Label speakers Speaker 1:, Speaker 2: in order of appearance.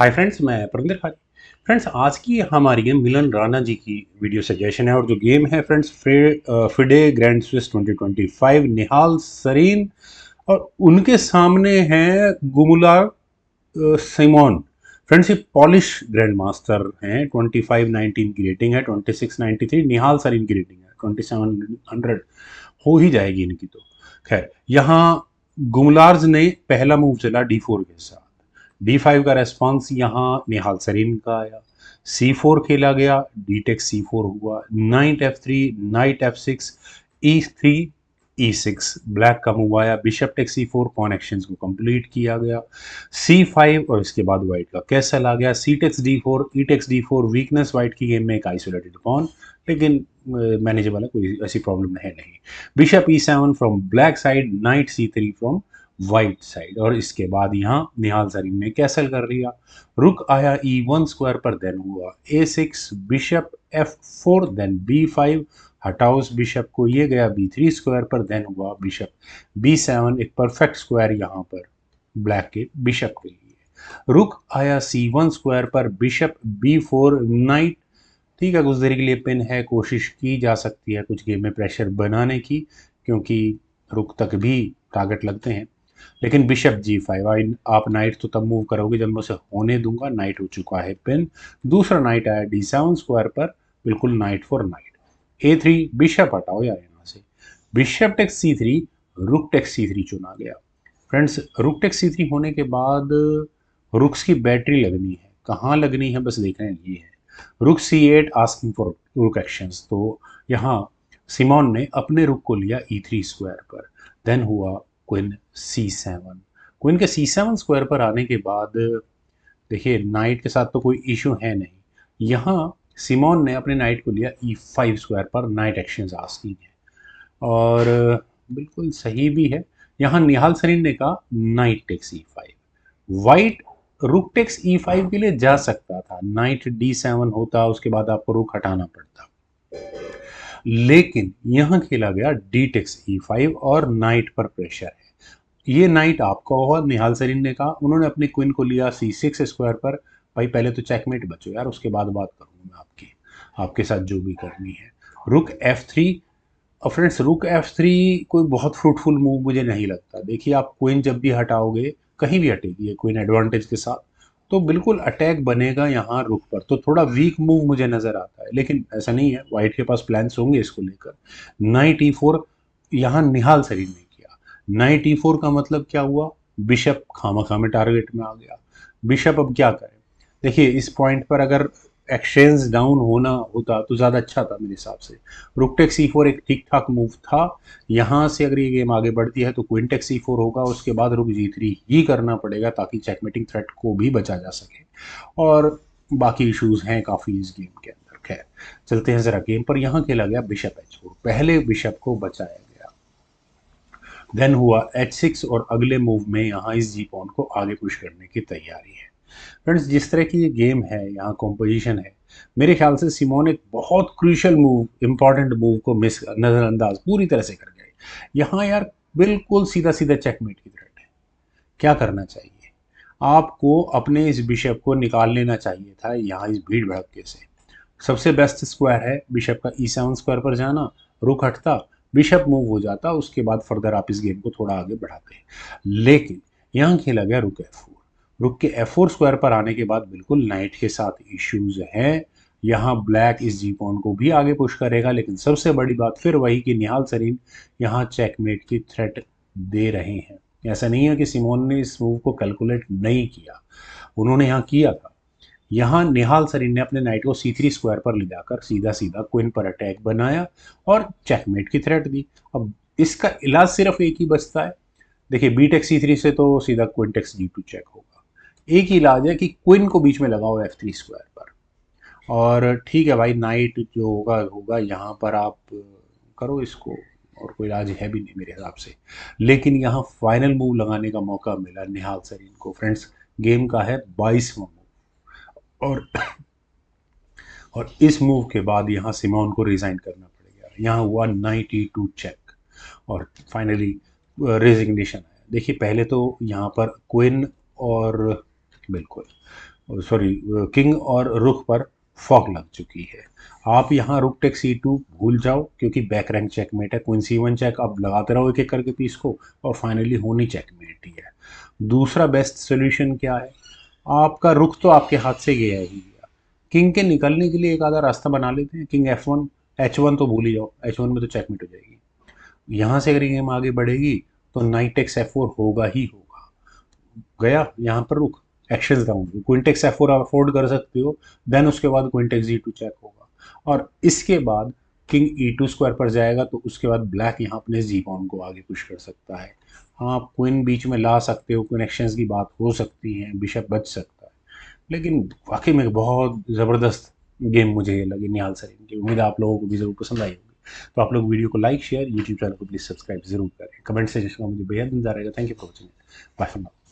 Speaker 1: Hi friends, मैं प्रविंदर खारी। Friends, आज की हमारी गेम मिलन राणा जी की वीडियो सजेशन है और जो गेम है friends FIDE grand Swiss 2025 Nihal Sarin और उनके सामने है गुमुलार सिमोन। फ्रेंड्स, ये पॉलिश ग्रैंड मास्टर हैं। 2519 की रेटिंग है, 2693 निहाल सरीन की रेटिंग है, 2700 हो ही जाएगी इनकी तो। खैर, यहाँ गुमलार्स ने पहला मूव चला D4 के साथ। D5 का रेस्पॉन्स यहाँ निहाल सरीन का आया। C4 खेला गया, डी टेक C4 हुआ, knight F3, knight F6, E3, E6। Black का मूव आया, bishop take C4, pawn actions को कंप्लीट किया गया। C5 और इसके बाद व्हाइट का कैसल आ गया। C takes D4, E takes D4। Weakness white की गेम में एक आइसोलेटेड पॉन, लेकिन मैनेजेबल है, कोई ऐसी प्रॉब्लम है नहीं। Bishop E7 from black side, night C3 from white side. और इसके बाद यहाँ निहाल सरीन ने कैसल कर लिया। रुक आया E1 स्क्वायर पर, देन हुआ A6, bishop F4, then B5, हटाओ उस बिशप को, ये गया B3 स्क्वायर पर, देन हुआ बिशप B7, एक परफेक्ट स्क्वायर यहाँ पर ब्लैक के बिशप के लिए। रुक आया C1 स्क्वायर पर, बिशप B4, नाइट। ठीक है, कुछ देर के लिए पिन है, कोशिश की जा सकती है कुछ गेम में प्रेशर बनाने की, क्योंकि रुक तक भी टारगेट लगते हैं। लेकिन बिशप G5, आप नाइट तो तब मूव करोगे जब मैं उसे होने दूंगा। नाइट हो चुका है पिन। दूसरा नाइट आया D7 स्क्वायर पर, बिल्कुल night for night. A3, bishop हटाओ यार यहाँ से, bishop takes C3, rook takes C3 चुना गया। फ्रेंड्स, रुक टेक्स C3 होने के बाद रुक्स की बैटरी लगनी है। कहाँ लगनी है बस देख रहे हैं, ये है रुक C8 आस्किंग फॉर रुक एक्शंस। तो यहाँ सिमोन ने अपने रुक को लिया E3 स्क्वायर पर, देन हुआ क्वीन C7। क्वीन के C7 स्क्वायर पर आने के बाद देखिए नाइट के साथ तो कोई इशू है नहीं। यहाँ सिमोन ने अपने नाइट को लिया E5 स्क्वायर पर, नाइट एक्शंस आस्किंग है और बिल्कुल सही भी है। यहाँ निहाल सरीन ने कहा knight takes E5। White rook takes E5 के लिए जा सकता था, नाइट D7 होता, उसके बाद आपको रुक हटाना पड़ता, लेकिन यहां खेला गया डी टेक्स E5 और नाइट पर प्रेशर है। ये नाइट आपका हुआ, निहाल सरीन ने कहा। उन्होंने अपनी क्वीन को लिया C6 स्क्वायर पर। भाई पहले तो चेकमेट बचो यार, उसके बाद बात करूंगा मैं आपके साथ जो भी करनी है। रुक F3। और फ्रेंड्स, रुक F3 कोई बहुत फ्रूटफुल मूव मुझे नहीं लगता। देखिए, आप क्वीन जब भी हटाओगे, कहीं भी हटेगी ये क्वीन एडवांटेज के साथ, तो बिल्कुल अटैक बनेगा यहाँ रुक पर। तो थोड़ा वीक मूव मुझे नजर आता है, लेकिन ऐसा नहीं है, व्हाइट के पास प्लान्स होंगे इसको लेकर। नाइट E4 यहाँ निहाल सरीन ने किया। नाइट E4 का मतलब क्या हुआ, बिशप खामा में टारगेट में आ गया। बिशप अब क्या करे। देखिए, इस पॉइंट पर अगर एक्सचेंज डाउन होना होता तो ज़्यादा अच्छा था मेरे हिसाब से। रुक टेक C4 एक ठीक ठाक मूव था। यहाँ से अगर ये गेम आगे बढ़ती है तो क्वीन टेक C4 होगा, उसके बाद रुक G3 ही करना पड़ेगा ताकि चेकमेटिंग थ्रेट को भी बचा जा सके। और बाकी इश्यूज हैं काफ़ी इस गेम के अंदर। खैर, चलते हैं ज़रा गेम पर। यहाँ खेला गया बिशप H4, पहले बिशप को बचाया गया। देन हुआ H6 और अगले मूव में यहाँ इस जी पॉन को आगे पुश करने की तैयारी है। फ्रेंड्स, जिस तरह की ये गेम है, यहाँ कॉम्पोजिशन है, मेरे ख्याल से सिमोन एक बहुत क्रूशियल मूव, इंपॉर्टेंट मूव को मिस नज़रअंदाज पूरी तरह से कर गए। यहाँ यार बिल्कुल सीधा सीधा चेकमेट की थ्रेट है। क्या करना चाहिए आपको, अपने इस बिशप को निकाल लेना चाहिए था यहाँ इस भीड़ भड़के से। सबसे बेस्ट स्क्वायर है बिशप का E7 स्क्वायर पर जाना, रुक हटता, बिशप मूव हो जाता, उसके बाद फर्दर आप इस गेम को थोड़ा आगे बढ़ाते। लेकिन यहाँ खेला गया रुक F4। रुक के F4 स्क्वायर पर आने के बाद बिल्कुल नाइट के साथ इश्यूज हैं। यहाँ ब्लैक इस जी पॉन को भी आगे पुश करेगा, लेकिन सबसे बड़ी बात फिर वही कि निहाल सरीन यहाँ चेकमेट की थ्रेट दे रहे हैं। ऐसा नहीं है कि सिमोन ने इस मूव को कैलकुलेट नहीं किया, उन्होंने यहाँ किया था। यहाँ निहाल सरीन ने अपने नाइट को C3 स्क्वायर पर ले जाकर सीधा सीधा क्वीन पर अटैक बनाया और चेकमेट की थ्रेट दी। अब इसका इलाज सिर्फ एक ही बचता है। देखिए, बी टेक C3 से तो सीधा क्वीन टेक्स G2 चेक होगा। एक ही इलाज है कि क्वीन को बीच में लगाओ F3 स्क्वायर पर। और ठीक है भाई, नाइट जो होगा होगा, यहाँ पर आप करो इसको, और कोई इलाज है भी नहीं मेरे हिसाब से। लेकिन यहाँ फाइनल मूव लगाने का मौका मिला निहाल सरीन को। फ्रेंड्स, गेम का है 22वां मूव, और इस मूव के बाद यहाँ सिमोन को रिजाइन करना पड़ेगा। यहाँ हुआ नाइट E2 चेक और फाइनली रेजिग्नेशन है। देखिए, पहले तो यहाँ पर क्वीन और बिल्कुल, सॉरी, किंग और रुख पर फॉक लग चुकी है। आप यहाँ रुक टेक C2 भूल जाओ, क्योंकि बैक रैंक चेकमेट है। क्वीन C1 चेक, अब लगाते रहो एक एक करके पीस को, और फाइनली होनी चेकमेट ही है। दूसरा बेस्ट सोल्यूशन क्या है? आपका रुख तो आपके हाथ से गया ही गया। किंग के निकलने के लिए एक आधा रास्ता बना लेते हैं। किंग F1, H1 तो भूल ही जाओ, H1 में तो चेकमेट हो जाएगी। यहाँ से अगर गेम आगे बढ़ेगी तो नाइट टेक्स F4 होगा ही होगा। गया यहाँ पर रुक, एक्शन डाउन, क्विंटेक्स F4 अफोर्ड कर सकते हो, देन उसके बाद क्विंटेक्स G2 चेक होगा, और इसके बाद किंग E2 स्क्वायर पर जाएगा, तो उसके बाद ब्लैक यहाँ अपने जी पॉन को आगे पुश कर सकता है। हाँ, आप क्वीन बीच में ला सकते हो, कनेक्शंस की बात हो सकती है, बिशप बच सकता है, लेकिन वाकई में बहुत ज़बरदस्त गेम मुझे ये लगी निहाल सरीन की। उम्मीद है आप लोगों को भी ज़रूर पसंद आई होगी। तो आप लोग वीडियो को लाइक, शेयर, यूट्यूब चैनल को प्लीज़ सब्सक्राइब जरूर करें। कमेंट सेक्शन में मुझे बेहद इंतजार रहेगा। Thank you for watching. Bye for now.